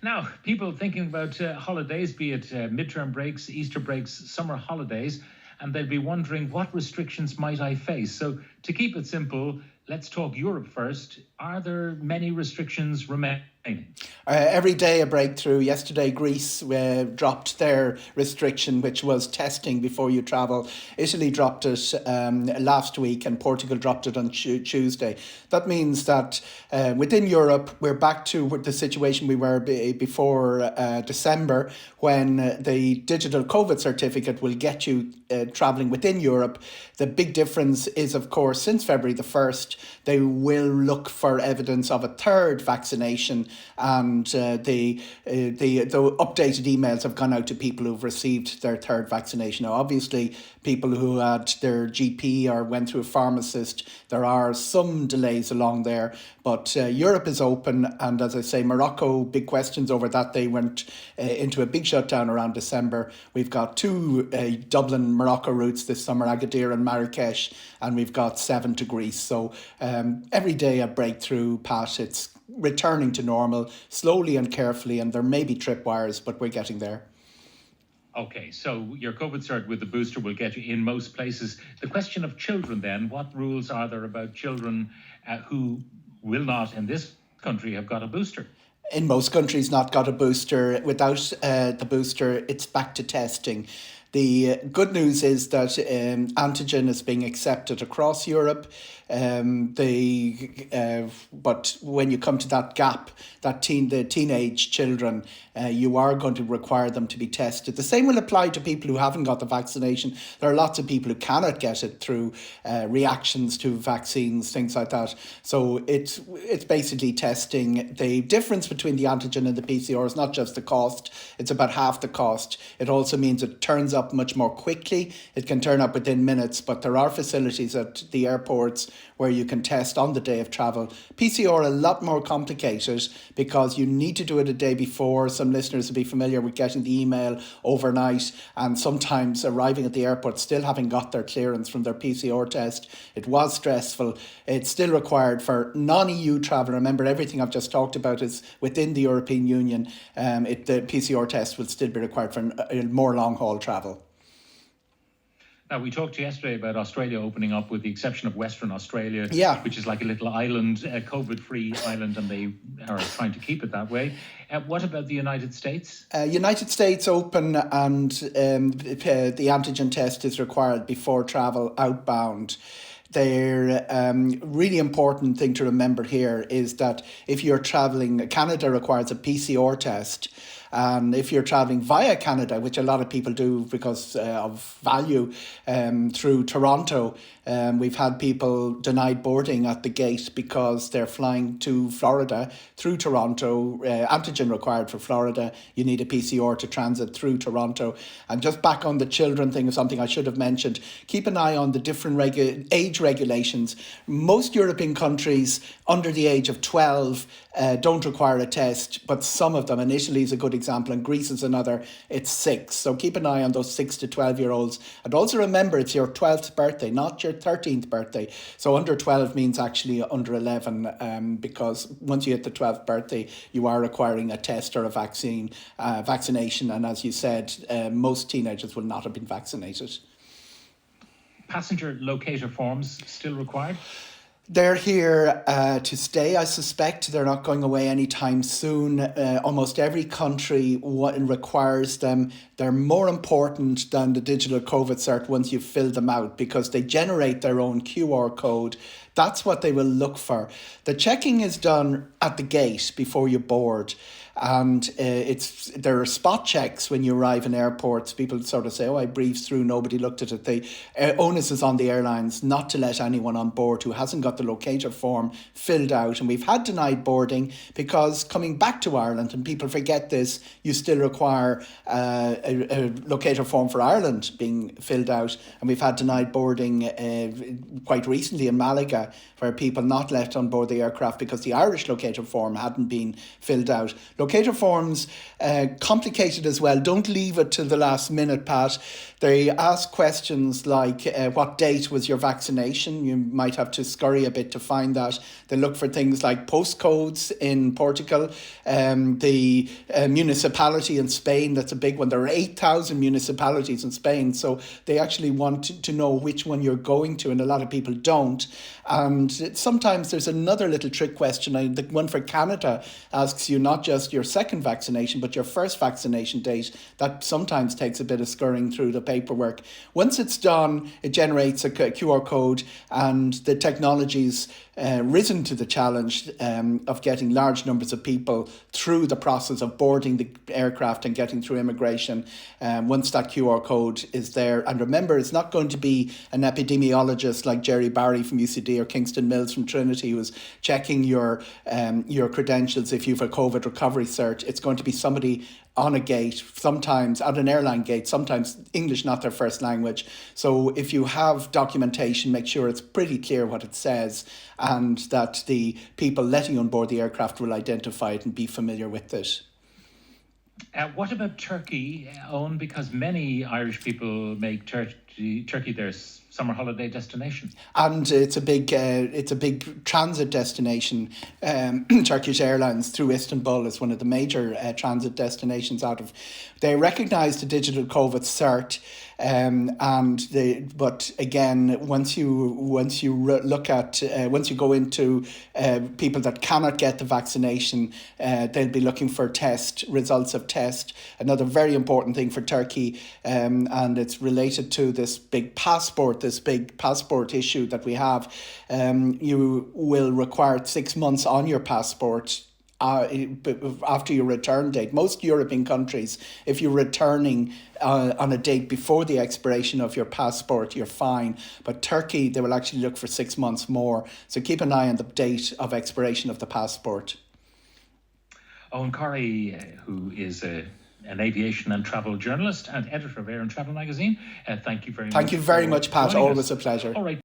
Now, people thinking about holidays, be it midterm breaks, Easter breaks, summer holidays, and they'll be wondering what restrictions might I face. So, to keep it simple, let's talk Europe first. Are there many restrictions remaining? Every day a breakthrough. Yesterday, Greece dropped their restriction, which was testing before you travel. Italy dropped it last week, and Portugal dropped it on Tuesday. That means that within Europe, we're back to the situation we were before December, when the digital COVID certificate will get you travelling within Europe. The big difference is, of course, since February the 1st, they will look for evidence of a third vaccination, and the updated emails have gone out to people who've received their third vaccination. Now, obviously, people who had their GP or went through a pharmacist, there are some delays along there, but Europe is open, and as I say, Morocco, big questions over that. They went into a big shutdown around December. We've got two Dublin-Morocco routes this summer, Agadir and Marrakesh, and we've got 7 to Greece. So every day a breakthrough, Pat. It's returning to normal, slowly and carefully, and there may be tripwires, but we're getting there. Okay, so your COVID cert with the booster will get you in most places. The question of children then, what rules are there about children who will not, in this country, have got a booster? In most countries, not got a booster. Without the booster, it's back to testing. The good news is that antigen is being accepted across Europe. But when you come to that gap, the teenage children, you are going to require them to be tested. The same will apply to people who haven't got the vaccination. There are lots of people who cannot get it through reactions to vaccines, things like that. So it's basically testing. The difference between the antigen and the PCR is not just the cost. It's about half the cost. It also means it turns up much more quickly. It can turn up within minutes, but there are facilities at the airports where you can test on the day of travel. PCR a lot more complicated because you need to do it a day before. Some listeners will be familiar with getting the email overnight, and sometimes arriving at the airport still having got their clearance from their PCR test. It was stressful. It's still required for non-EU travel. Remember, everything I've just talked about is within the European Union. The PCR test will still be required for more long-haul travel. Now, we talked yesterday about Australia opening up, with the exception of Western Australia, which is like a little island, COVID-free island, and they are trying to keep it that way. What about the United States? United States open, and the antigen test is required before travel outbound. The really important thing to remember here is that if you're travelling, Canada requires a PCR test. And if you're travelling via Canada, which a lot of people do because of value, through Toronto, we've had people denied boarding at the gate because they're flying to Florida through Toronto. Antigen required for Florida. You need a PCR to transit through Toronto. And just back on the children thing, something I should have mentioned, keep an eye on the different age regulations. Most European countries under the age of 12 don't require a test, but some of them, and Italy is a good example, and Greece is another, it's 6. So keep an eye on those 6 to 12-year-olds. And also remember, it's your 12th birthday, not your 13th birthday. So under 12 means actually under 11, because once you hit the 12th birthday, you are requiring a test or a vaccination. And as you said, most teenagers will not have been vaccinated. Passenger locator forms still required? They're here to stay, I suspect. They're not going away anytime soon. Almost every country requires them. They're more important than the digital COVID cert once you've filled them out, because they generate their own QR code. That's what they will look for. The checking is done at the gate before you board. And there are spot checks when you arrive in airports. People sort of say, I breezed through, nobody looked at it. The onus is on the airlines not to let anyone on board who hasn't got the locator form filled out. And we've had denied boarding because coming back to Ireland, and people forget this, you still require a locator form for Ireland being filled out. And we've had denied boarding quite recently in Malaga Canada, where people not left on board the aircraft because the Irish Locator form hadn't been filled out. Locator forms, complicated as well. Don't leave it to the last minute, Pat. They ask questions like, what date was your vaccination? You might have to scurry a bit to find that. They look for things like postcodes in Portugal, the municipality in Spain, that's a big one. There are 8,000 municipalities in Spain, so they actually want to know which one you're going to, and a lot of people don't. And sometimes there's another little trick question. The one for Canada asks you not just your second vaccination, but your first vaccination date. That sometimes takes a bit of scurrying through the paperwork. Once it's done, it generates a QR code, and the technology's risen to the challenge of getting large numbers of people through the process of boarding the aircraft and getting through immigration. Once that QR code is there, and remember, it's not going to be an epidemiologist like Jerry Barry from UCD or Kingston Mills from Trinity who's checking your credentials if you've a COVID recovery cert. It's going to be somebody on a gate, sometimes at an airline gate, sometimes English not their first language. So if you have documentation, make sure it's pretty clear what it says, and that the people letting you on board the aircraft will identify it and be familiar with it. What about Turkey, Eoghan? Because many Irish people make Turkey their summer holiday destination, and it's a big transit destination. Turkish Airlines through Istanbul is one of the major transit destinations out of. They recognise the digital COVID cert, but again, once you go into people that cannot get the vaccination, they'll be looking for results of test. Another very important thing for Turkey, and it's related to this big passport issue that we have. You will require 6 months on your passport after your return date. Most European countries, if you're returning on a date before the expiration of your passport, you're fine. But Turkey, they will actually look for 6 months more. So keep an eye on the date of expiration of the passport. Eoghan Corry, who is an aviation and travel journalist and editor of Air and Travel magazine, thank you very much. Thank you very much, Pat. Always a pleasure. All right.